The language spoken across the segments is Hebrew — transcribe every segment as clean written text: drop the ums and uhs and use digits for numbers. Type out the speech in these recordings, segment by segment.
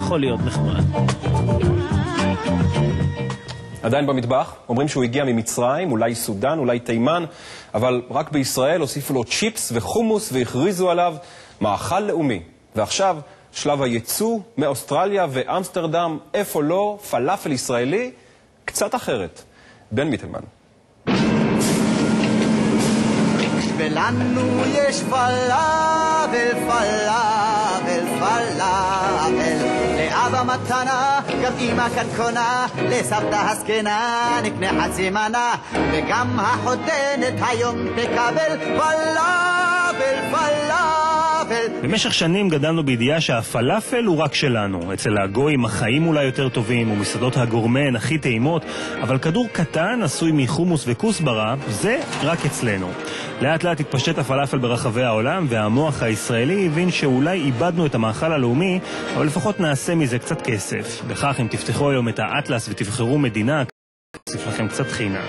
יכול להיות נחמד. עדיין במטבח, אומרים שהוא הגיע ממצרים, אולי סודן, אולי תימן, אבל רק בישראל הוסיפו לו צ'יפס וחומוס והכריזו עליו מאכל לאומי. ועכשיו שלב הייצוא מאוסטרליה ואמסטרדם, איפה לא, פלאפל ישראלי, קצת אחרת. בן מיטלמן. ולנו יש פלאפל, פלאפל, פלאפל, לאבא מתנה, גם אמא כאן קונה, לסבתא הזקנה נקנה חצי מנה, וגם החותנת היום תקבל פלאפל, פלאפל. במשך שנים גדלנו בידיעה שהפלאפל הוא רק שלנו. אצל הגויים החיים אולי יותר טובים ומסעדות הגורמן הכי טעימות, אבל כדור קטן עשוי מחומוס וכוסברה, זה רק אצלנו. לאט לאט התפשט הפלאפל ברחבי העולם, והמוח הישראלי הבין שאולי איבדנו את המאכל הלאומי, אבל לפחות נעשה מזה קצת כסף. בכך אם תפתחו היום את האטלס ותבחרו מדינה, נוסיף לכם קצת חינה.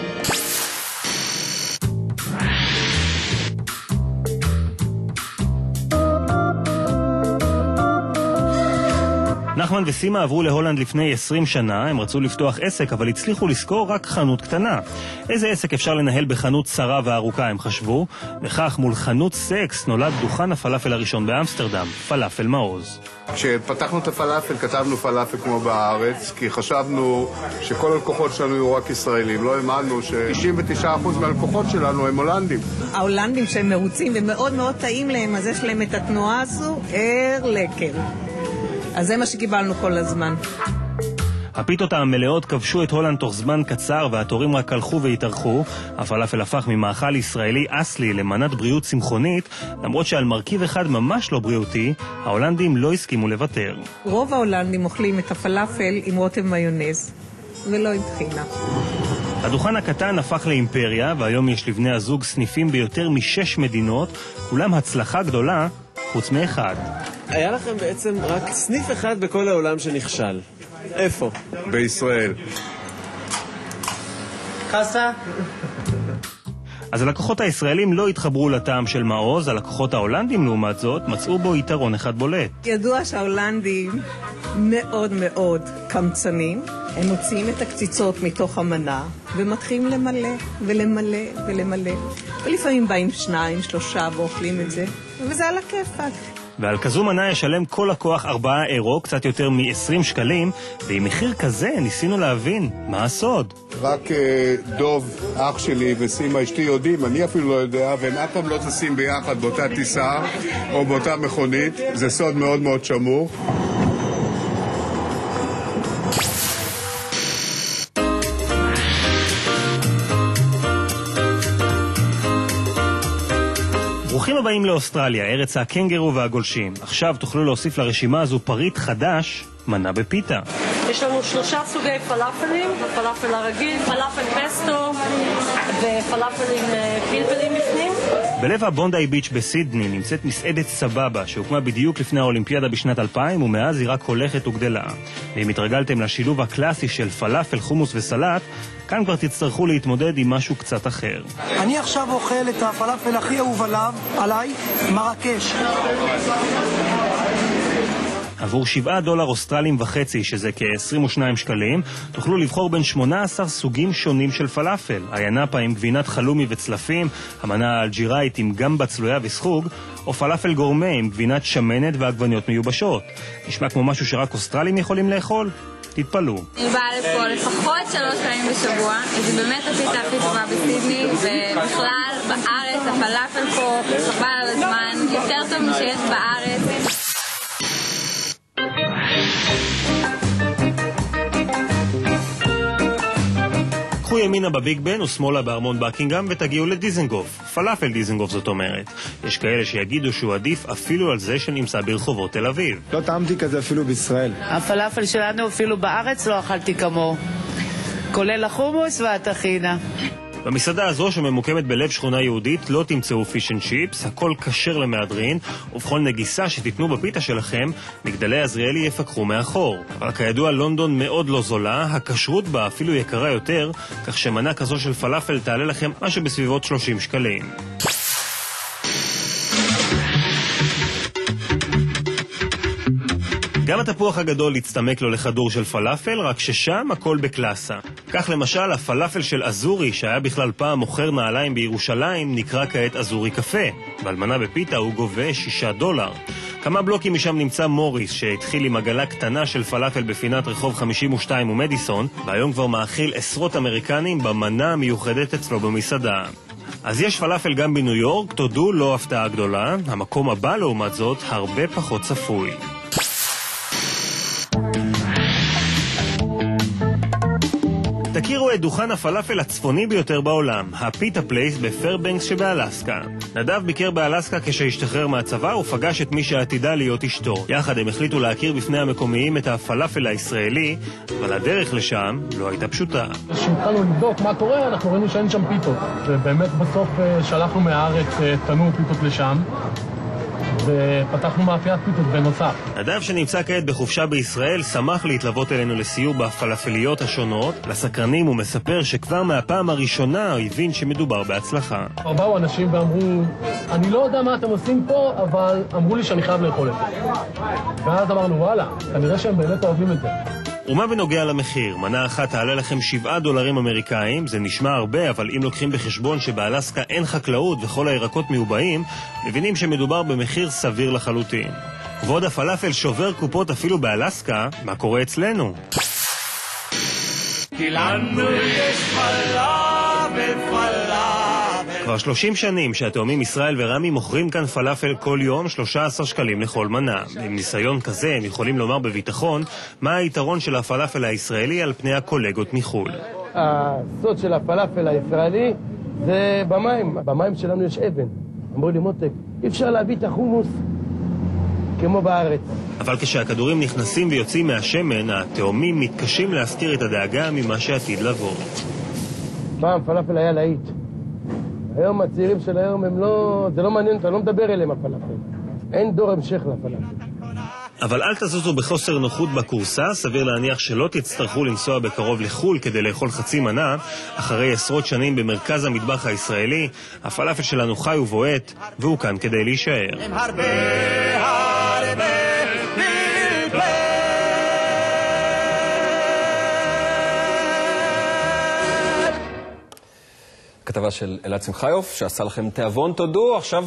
נחמן וסימה עברו להולנד לפני 20 שנה, הם רצו לפתוח עסק, אבל הצליחו לזכור רק חנות קטנה. איזה עסק אפשר לנהל בחנות צרה וארוכה, הם חשבו? וכך מול חנות סקס נולד דוכן הפלאפל הראשון באמסטרדם, פלאפל מעוז. כשפתחנו את הפלאפל כתבנו פלאפל כמו בארץ, כי חשבנו שכל הלקוחות שלנו יהיו רק ישראלים. לא האמנו ש99% מהלקוחות שלנו הם הולנדים. ההולנדים שהם מרוצים ומאוד מאוד טעים להם, אז יש להם את התנועה הזו, לקר. אז זה מה שקיבלנו כל הזמן. הפיתות המלאות כבשו את הולנד תוך זמן קצר, והתורים רק הלכו והתארכו. הפלאפל הפך ממאכל ישראלי אסלי למנת בריאות צמחונית, למרות שעל מרכיב אחד ממש לא בריאותי, ההולנדים לא הסכימו לוותר. רוב ההולנדים אוכלים את הפלאפל עם רוטב מיונז, ולא עם טחינה. הדוכן הקטן הפך לאימפריה, והיום יש לבני הזוג סניפים ביותר מ6 מדינות, כולם הצלחה גדולה, חוץ מאחד. היה לכם בעצם רק סניף אחד בכל העולם שנכשל. איפה? בישראל. קסה? אז הלקוחות הישראלים לא התחברו לטעם של מעוז, הלקוחות ההולנדים לעומת זאת מצאו בו יתרון אחד בולט. ידוע שההולנדים מאוד מאוד קמצנים, הם מוציאים את הקציצות מתוך המנה ומתחילים למלא ולמלא ולמלא, ולפעמים באים 2, 3 ואוכלים את זה, וזה על הכיפק. ועל כזו מנה ישלם כל לקוח 4 אירו, קצת יותר מ-20 שקלים, ועם מחיר כזה ניסינו להבין מה הסוד. רק דוב, אח שלי וסימה אשתי יודעים, אני אפילו לא יודע, והם אף פעם לא טסים ביחד באותה טיסה או באותה מכונית, זה סוד מאוד מאוד שמור. ברוכים הבאים לאוסטרליה, ארץ הקנגרו והגולשים. עכשיו תוכלו להוסיף לרשימה הזו פריט חדש, מנה בפיתה. יש לנו 3 סוגי פלאפלים, הפלאפל הרגיל, פלאפל פסטו ופלאפל עם פלפלים בפנים. בלב הבונדיי ביץ' בסידני נמצאת מסעדת סבבה, שהוקמה בדיוק לפני האולימפיאדה בשנת 2000, ומאז היא רק הולכת וגדלה. ואם התרגלתם לשילוב הקלאסי של פלאפל, חומוס וסלט, כאן כבר תצטרכו להתמודד עם משהו קצת אחר. אני עכשיו אוכל את הפלאפל הכי אהוב עליי, מרקש. עבור $7.5, שזה כ-22 שקלים, תוכלו לבחור בין 18 סוגים שונים של פלאפל. היינפה עם גבינת חלומי וצלפים, המנה האלג'יראית עם גמבה צלויה וסחוג, או פלאפל גורמה עם גבינת שמנת ועגבניות מיובשות. נשמע כמו משהו שרק אוסטרלים יכולים לאכול? תתפלו. אני באה לפה לפחות 3 פעמים בשבוע, זה באמת הפיתה הכי טובה בסידני, ובכלל בארץ הפלאפל פה חבל על הזמן, יותר טוב משיש בארץ. קחו ימינה בביג בן ושמאלה בארמון בקינגהאם ותגיעו לדיזנגוף. פלאפל דיזנגוף זאת אומרת. יש כאלה שיגידו שהוא עדיף אפילו על זה שנמצא ברחובות תל אביב. לא טעמתי כזה אפילו בישראל. הפלאפל שלנו אפילו בארץ לא אכלתי כמו. כולל החומוס והטחינה. במסעדה הזו שממוקמת בלב שכונה יהודית לא תמצאו פיש אנד צ'יפס, הכל כשר למהדרין, ובכל נגיסה שתיתנו בפיתה שלכם, מגדלי עזריאלי יפקחו מאחור. אבל כידוע לונדון מאוד לא זולה, הכשרות בה אפילו יקרה יותר, כך שמנה כזו של פלאפל תעלה לכם משהו בסביבות 30 שקלים. גם התפוח הגדול הצטמק לו לכדור של פלאפל, רק ששם הכל בקלאסה. כך למשל, הפלאפל של אזורי, שהיה בכלל פעם מוכר נעליים בירושלים, נקרא כעת אזורי קפה. באלמנה בפיתה הוא גובה $6. כמה בלוקים משם נמצא מוריס, שהתחיל עם עגלה קטנה של פלאפל בפינת רחוב 52 ומדיסון, והיום כבר מאכיל עשרות אמריקנים במנה המיוחדת אצלו במסעדה. אז יש פלאפל גם בניו יורק, תודו, לא הפתעה גדולה. המקום הבא לעומת זאת הרבה פחות צפוי. תכירו את דוכן הפלאפל הצפוני ביותר בעולם, הפיתה פלייס בפרבנקס שבאלסקה. נדב ביקר באלסקה כשהשתחרר מהצבא ופגש את מי שעתידה להיות אשתו. יחד הם החליטו להכיר בפני המקומיים את הפלאפל הישראלי, אבל הדרך לשם לא הייתה פשוטה. כשהתחלנו לבדוק מה קורה, אנחנו ראינו שאין שם פיתות. ובאמת בסוף שלחנו מהארץ תנור פיתות לשם. ופתחנו מאפיית פיתות בנוסף. נדב שנמצא כעת בחופשה בישראל שמח להתלוות אלינו לסיור בפלאפליות השונות. לסקרנים הוא מספר שכבר מהפעם הראשונה הוא הבין שמדובר בהצלחה. באו אנשים ואמרו, אני לא יודע מה אתם עושים פה, אבל אמרו לי שאני חייב לאכול את זה. ואז אמרנו, וואלה, כנראה שהם באמת אוהבים את זה. ומה בנוגע למחיר? מנה אחת תעלה לכם $7 אמריקאים, זה נשמע הרבה, אבל אם לוקחים בחשבון שבאלסקה אין חקלאות וכל הירקות מיובאים, מבינים שמדובר במחיר סביר לחלוטין. כבוד הפלאפל שובר קופות אפילו באלסקה, מה קורה אצלנו? כי לנו יש פלאפל, פלאפל. כבר 30 שנים שהתאומים ישראל ורמי מוכרים כאן פלאפל כל יום 13 שקלים לכל מנה. עם ניסיון כזה הם יכולים לומר בביטחון מה היתרון של הפלאפל הישראלי על פני הקולגות מחול. הסוד של הפלאפל הישראלי זה במים. במים שלנו יש אבן. אמרו לי מותק, אי אפשר להביא את החומוס כמו בארץ. אבל כשהכדורים נכנסים ויוצאים מהשמן, התאומים מתקשים להזכיר את הדאגה ממה שעתיד לבוא. פעם פלאפל היה להיט. היום הצעירים של היום הם לא... זה לא מעניין, אתה לא מדבר אליהם הפלאפל. אין דור המשך לפלאפל. אבל אל תזוזו בחוסר נוחות בקורסה, סביר להניח שלא תצטרכו לנסוע בקרוב לחול כדי לאכול חצי מנה. אחרי עשרות שנים במרכז המטבח הישראלי, הפלאפל שלנו חי ובועט, והוא כאן כדי להישאר. עם הרבה פלפל. כתבה של אלעד שמחיוף שעשה לכם תיאבון, תודו, עכשיו